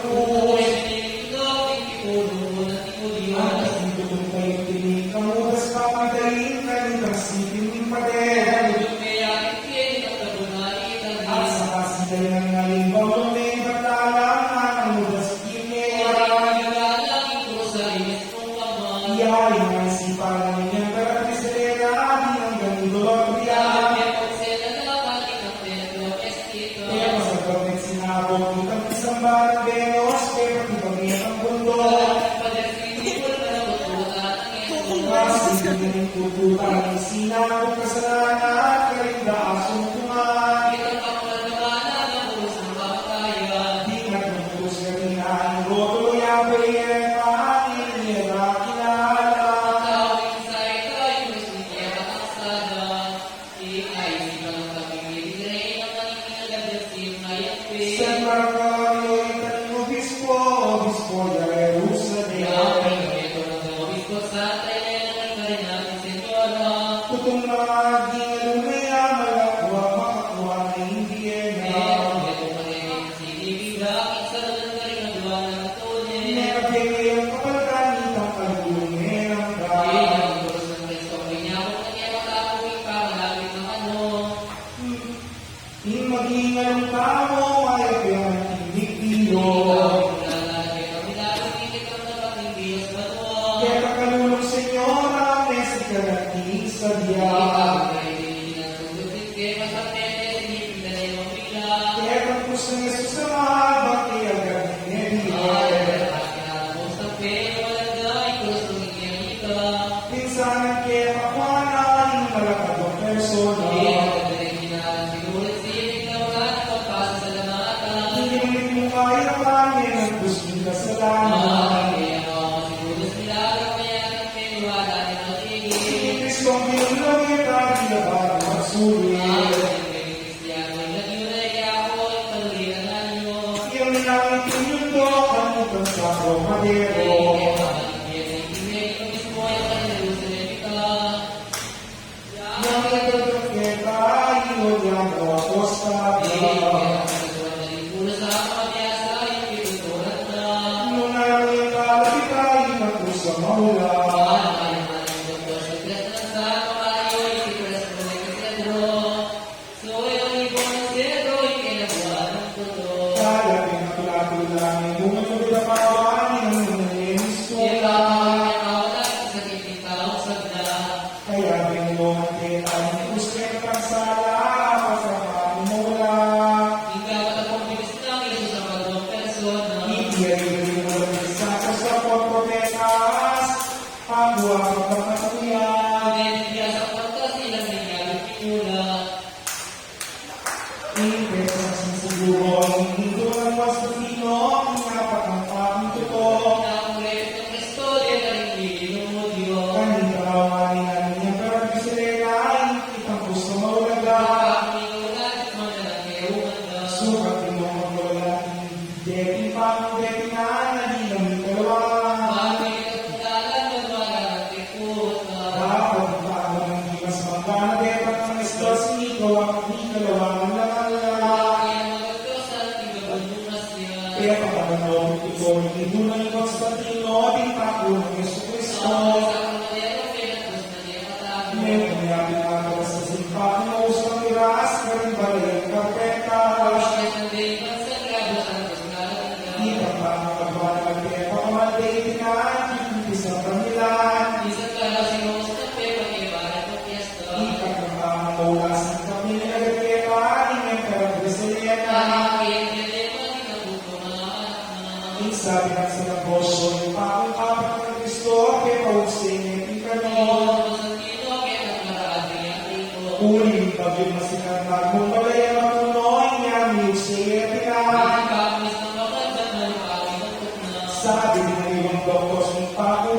krus. Anas dito kayo tinig, kamudas papagaling, kanilang sipin pader. At sa kasigay ng ngalimbaw, lumay batalang, kamudas kine. Iyayin ang sipalan niya, pero Criselena, di ang ganidolog niya. Kaya masagap nagsinabog, kitang isang barang Venus, pero ibagay ang bundok. Sige ng tututan, sinabog kasalanan at karindaasong tuman. Di nagtutulos na kinaan, rotuloy ang bayeta, inira kinala. San Marcario, itanong obispo, obispo de Jerusalem. Tutong maging lumaya, malakwa, makakuha na Indiana. Nekabigay ang kapalaganitang kalbulungan ka. Maging ang tamo, mayag ang tinigtilo. Kaya kakalulong Senyora, mesika natin sa diyan. Kaya kapos ng Jesus sa mahabang, kaya agad ninebiyay. Pinsanan kaya kapwana, yung malakadong persona. Hindi mo kaya kami ng gusto nila sa laman. Kristong binulong ito, binabago ang sulit. Yung nilangit yung mundo, kanitang sa Romadero. Yung nagdodong kita, inod yan o apostado. Nung nalang yung kalapit ay imatos sa maula. Kalapit na tulapit namin, bumulog na pawanin ang nangyayos ko. Kaya binulungan kita ang gusto ng pagsala, kasama mula. Hindi ay binulungan ng isasas sa pagprotekas, pagbuha ng pagkatuyan. Impres na sinusiguro ang mundo ng Constantino, ang apat ng pangtuto. Kanina kawanin namin yung pero Criselena, itang gusto maulaga. Sukat din mo maglola, deping pang deping na, hindi namin kalawa. Dapat ang tao ng imas magkana, depat ng istos, ikaw ang kalawa ng lalala. Kaya pagkakalawin ito, hindi mo ni Constantino, di tako ng Jesucristo. Ngayon, kumayapin ako sa simpak na usang miras, karin balay ang karpetas. Di ka pa makagawa ng magpepa, kumanday tinan, hindi sa kamilan. Di ka pa makaulas ng pamilya ng magpepa, ingay ka ng Criselena. Sabi ng sa negosyo, yung pakong-apat ng Kristo, kaya pausingin yung kanon. Uling bagyo masikat magmong balay ang matunoy niya, siya pinan. Sabi ng ilang doktor, yung pakong